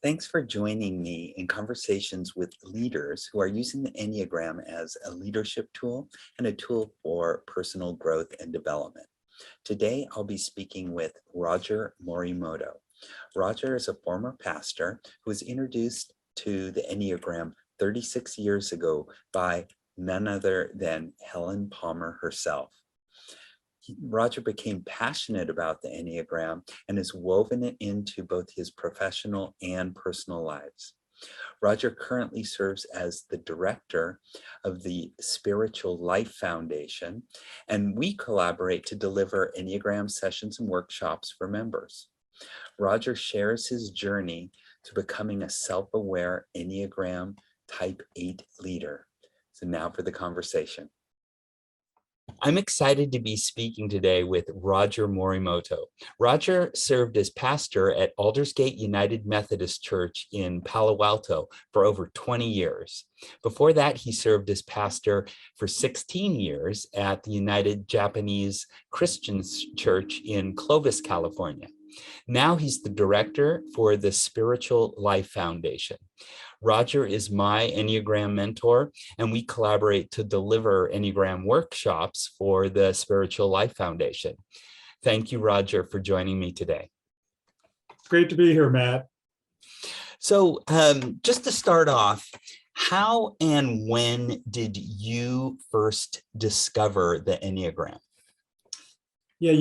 Thanks for joining me in conversations with leaders who are using the Enneagram as a leadership tool and a tool for personal growth and development. Today, I'll be speaking with Roger Morimoto. Roger is a former pastor who was introduced to the Enneagram 36 years ago by none other than Helen Palmer herself. Roger became passionate about the Enneagram and has woven it into both his professional and personal lives. Roger currently serves as the director of the Spiritual Life Foundation, and we collaborate to deliver Enneagram sessions and workshops for members. Roger shares his journey to becoming a self-aware Enneagram Type 8 leader. So now for the conversation. I'm excited to be speaking today with Roger Morimoto. Roger served as pastor at Aldersgate United Methodist Church in Palo Alto for over 20 years. Before that, he served as pastor for 16 years at the United Japanese Christian Church in Clovis, California. Now he's the director for the Spiritual Life Foundation. Roger is my Enneagram mentor, and we collaborate to deliver Enneagram workshops for the Spiritual Life Foundation. Thank you, Roger, for joining me today. It's great to be here, Matt. So just to start off, how and when did you first discover the Enneagram? Yeah,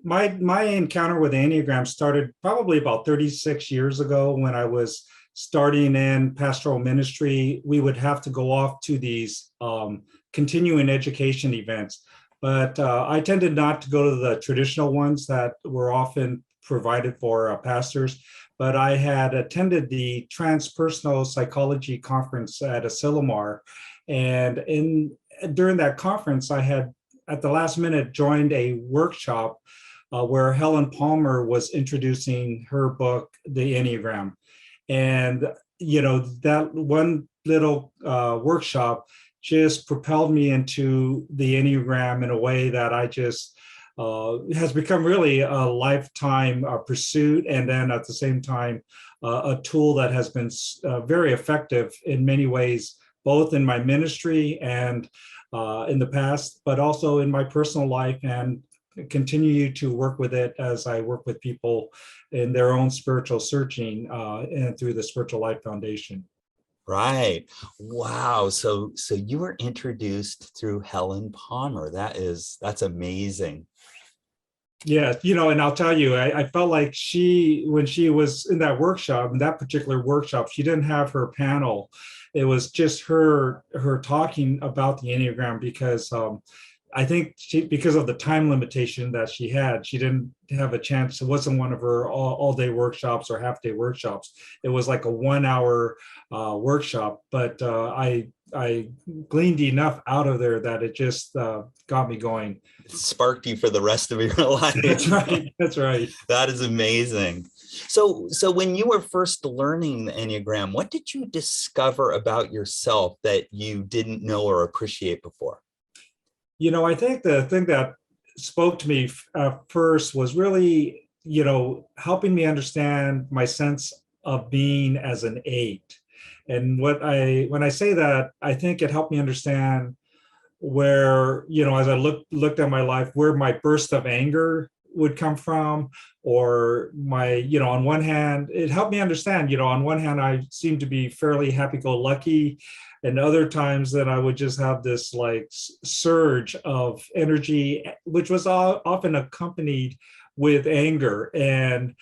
my encounter with the Enneagram started probably about 36 years ago when I was starting in pastoral ministry. We would have to go off to these continuing education events, but I tended not to go to the traditional ones that were often provided for pastors, but I had attended the Transpersonal Psychology Conference at Asilomar, and during that conference, I had at the last minute joined a workshop where Helen Palmer was introducing her book, The Enneagram. And, that one little workshop just propelled me into the Enneagram in a way that I just has become really a lifetime pursuit. And then at the same time, a tool that has been very effective in many ways, both in my ministry and in the past, but also in my personal life, and continue to work with it as I work with people in their own spiritual searching and through the Spiritual Life Foundation. Right. Wow. So you were introduced through Helen Palmer. That's amazing. Yeah, and I'll tell you, I felt like when she was in that workshop, in that particular workshop, she didn't have her panel. It was just her talking about the Enneagram, because I think because of the time limitation that she had, she didn't have a chance. It wasn't one of her all-day workshops or half-day workshops. It was like a 1-hour workshop, but I gleaned enough out of there that it just got me going. It sparked you for the rest of your life. That's right. That's right. That is amazing. So when you were first learning the Enneagram, what did you discover about yourself that you didn't know or appreciate before? I think the thing that spoke to me first was really, helping me understand my sense of being as an 8. And when I say that, I think it helped me understand where, as I looked at my life, where my burst of anger would come from, or my, on one hand, it helped me understand, on one hand, I seem to be fairly happy-go-lucky, and other times that I would just have this like surge of energy, which was often accompanied with anger. And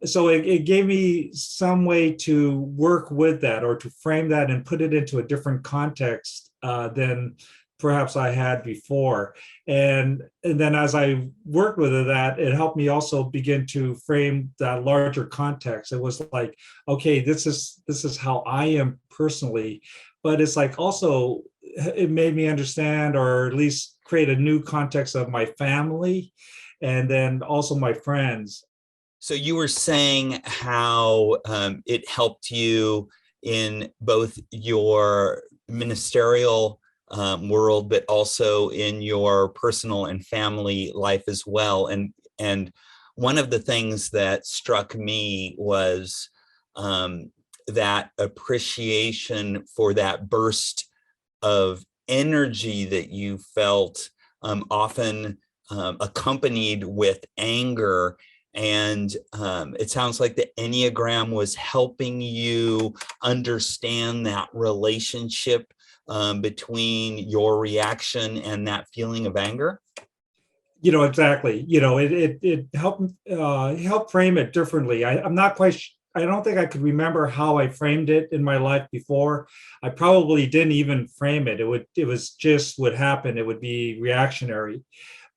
so it gave me some way to work with that, or to frame that and put it into a different context than perhaps I had before. And then as I worked with that, it helped me also begin to frame that larger context. It was like, okay, this is how I am personally, but it's like also it made me understand, or at least create a new context of my family, and then also my friends. So you were saying how it helped you in both your ministerial world, but also in your personal and family life as well. And one of the things that struck me was that appreciation for that burst of energy that you felt, often accompanied with anger. And it sounds like the Enneagram was helping you understand that relationship between your reaction and that feeling of anger. Exactly. It helped frame it differently. I'm not quite. I don't think I could remember how I framed it in my life before. I probably didn't even frame it. It was just what happened. It would be reactionary.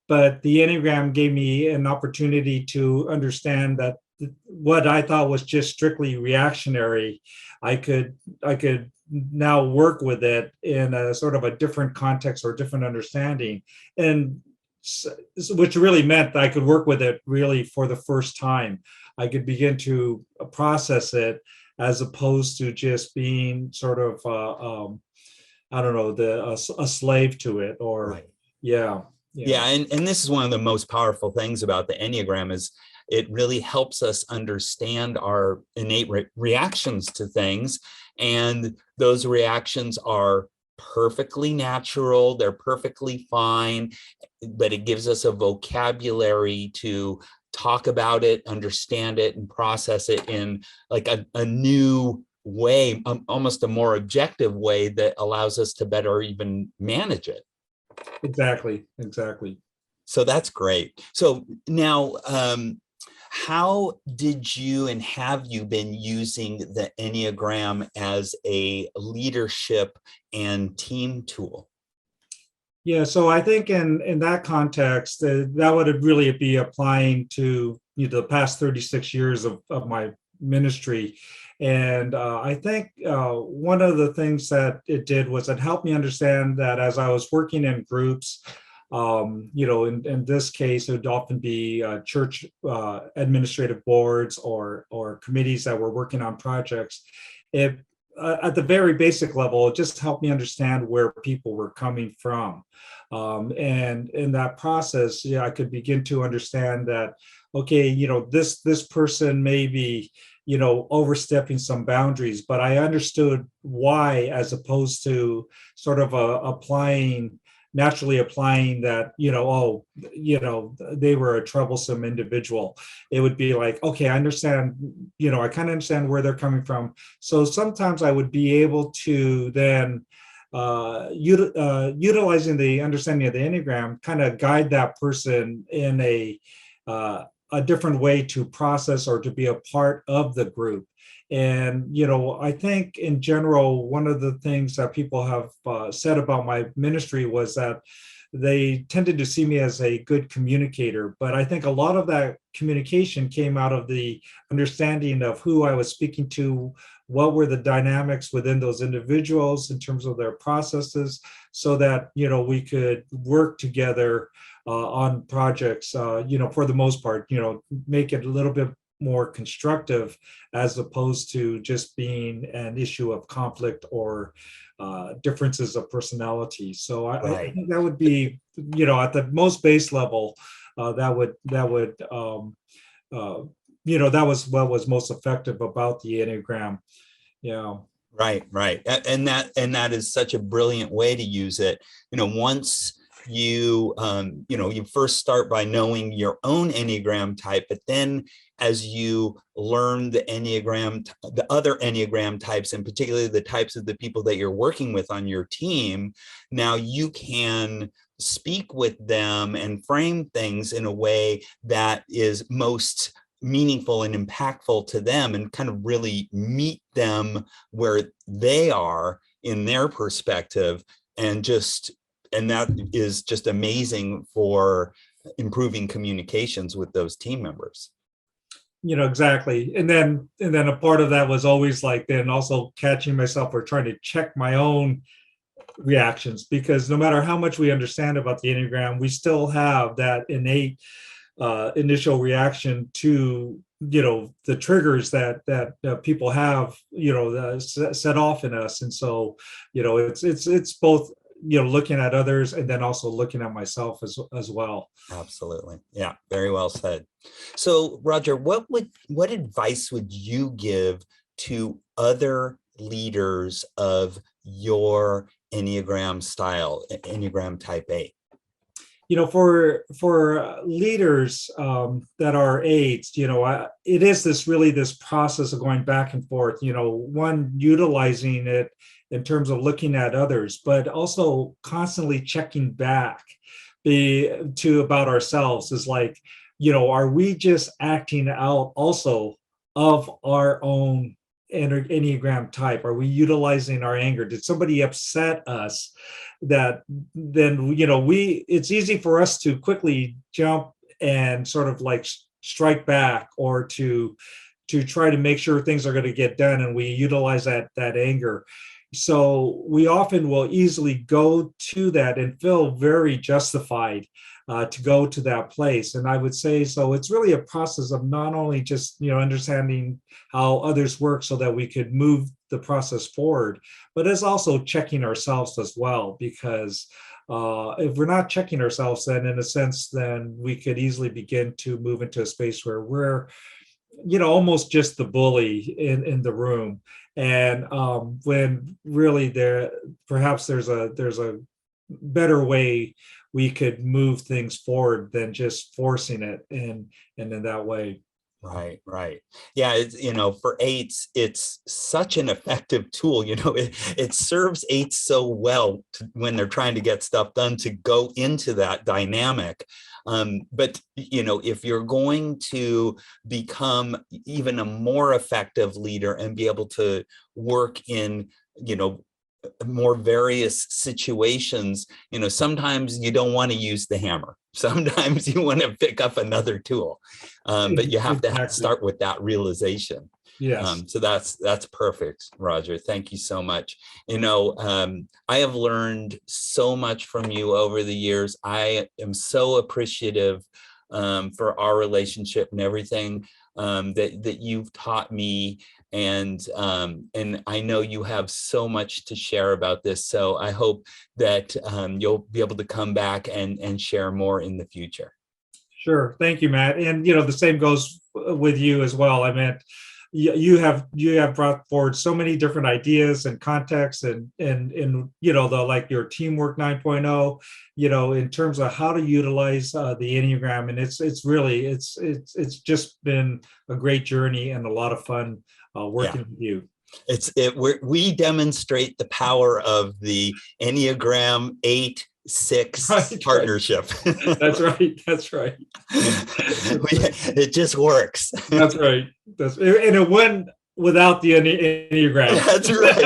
But the Enneagram gave me an opportunity to understand that what I thought was just strictly reactionary, I could now work with it in a sort of a different context or different understanding, and which really meant that I could work with it really for the first time. I could begin to process it as opposed to just being sort of I don't know, a slave to it, or Right. yeah. Yeah, and this is one of the most powerful things about the Enneagram is it really helps us understand our innate reactions to things. And those reactions are perfectly natural, they're perfectly fine, but it gives us a vocabulary to talk about it, understand it, and process it in like a new way, almost a more objective way that allows us to better even manage it. Exactly. So that's great. So now, how did you and have you been using the Enneagram as a leadership and team tool? Yeah, so I think in that context, that would really be applying to the past 36 years of my ministry. And I think one of the things that it did was it helped me understand that as I was working in groups, in this case, it would often be church administrative boards or committees that were working on projects. It At the very basic level, it just helped me understand where people were coming from. And in that process, yeah, I could begin to understand that, okay, this person may be, overstepping some boundaries, but I understood why, as opposed to sort of naturally applying that, they were a troublesome individual. It would be like, okay, I understand, I kind of understand where they're coming from. So sometimes I would be able to then utilizing the understanding of the Enneagram, kind of guide that person in a different way to process or to be a part of the group. And, I think in general, one of the things that people have said about my ministry was that they tended to see me as a good communicator. But I think a lot of that communication came out of the understanding of who I was speaking to, what were the dynamics within those individuals in terms of their processes, so that, we could work together on projects, for the most part, make it a little bit more constructive, as opposed to just being an issue of conflict or differences of personality. So I think that would be, at the most base level, that was what was most effective about the Enneagram. Yeah. Right. And that is such a brilliant way to use it. Once you you first start by knowing your own Enneagram type, but then as you learn the other Enneagram types, and particularly the types of the people that you're working with on your team, now you can speak with them and frame things in a way that is most meaningful and impactful to them, and kind of really meet them where they are in their perspective, and that is just amazing for improving communications with those team members. Exactly. And then a part of that was always like then also catching myself or trying to check my own reactions, because no matter how much we understand about the Enneagram, we still have that innate initial reaction to the triggers that people have set off in us. And so it's both looking at others and then also looking at myself as well. Absolutely. Yeah, very well said. So, Roger, what advice would you give to other leaders of your Enneagram style, Enneagram Type 8? For leaders that are aides, it is this process of going back and forth, one utilizing it in terms of looking at others, but also constantly checking back to about ourselves is like, are we just acting out also of our own Enneagram type? Are we utilizing our anger? Did somebody upset us that then, it's easy for us to quickly jump and sort of like strike back, or to try to make sure things are going to get done, and we utilize that anger. So we often will easily go to that and feel very justified to go to that place. And I would say, so it's really a process of not only just, understanding how others work so that we could move the process forward, but it's also checking ourselves as well. Because if we're not checking ourselves, then in a sense, then we could easily begin to move into a space where we're, almost just the bully in the room. And when really perhaps there's a better way we could move things forward than just forcing it and in that way. Right. Yeah, for eights, it's such an effective tool. It serves eights so well when they're trying to get stuff done, to go into that dynamic. But if you're going to become even a more effective leader and be able to work in, more various situations, sometimes you don't want to use the hammer. Sometimes you want to pick up another tool, but you have to start with that realization. Yes. So that's perfect, Roger. Thank you so much. I have learned so much from you over the years. I am so appreciative for our relationship and everything that you've taught me. And I know you have so much to share about this. So I hope that you'll be able to come back and share more in the future. Sure. Thank you, Matt. And, the same goes with you as well. I mean, you have brought forward so many different ideas and contexts and the like your teamwork 9.0, in terms of how to utilize the Enneagram. And it's really it's just been a great journey and a lot of fun working with you. We demonstrate the power of the Enneagram 8-6 partnership. That's right. It just works. That's right. And it went without the Enneagram. That's right.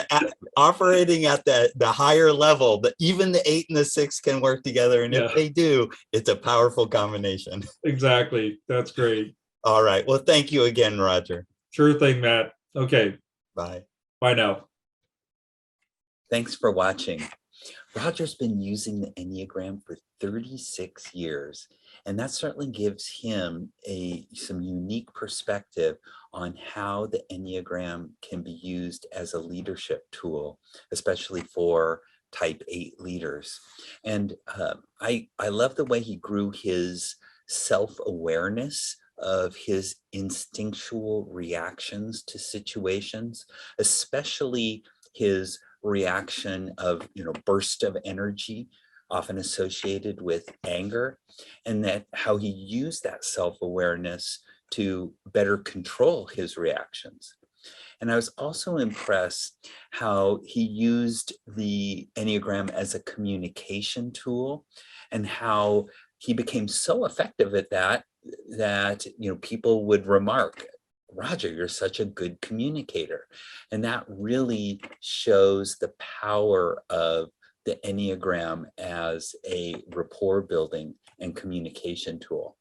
Yeah. Operating at the higher level, but even the 8 and the 6 can work together. And if they do, it's a powerful combination. Exactly. That's great. All right. Well, thank you again, Roger. Sure thing, Matt. Okay. Bye. Bye now. Thanks for watching. Roger's been using the Enneagram for 36 years, and that certainly gives him some unique perspective on how the Enneagram can be used as a leadership tool, especially for Type 8 leaders. And I love the way he grew his self-awareness of his instinctual reactions to situations, especially his reaction of, burst of energy, often associated with anger, and that how he used that self-awareness to better control his reactions. And I was also impressed how he used the Enneagram as a communication tool, and how he became so effective at that people would remark, Roger, you're such a good communicator. And that really shows the power of the Enneagram as a rapport building and communication tool.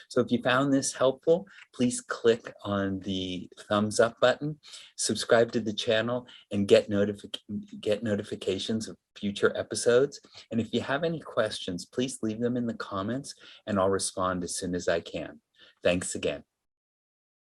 So if you found this helpful, please click on the thumbs up button, subscribe to the channel, and get notifications of future episodes. And if you have any questions, please leave them in the comments and I'll respond as soon as I can. Thanks again.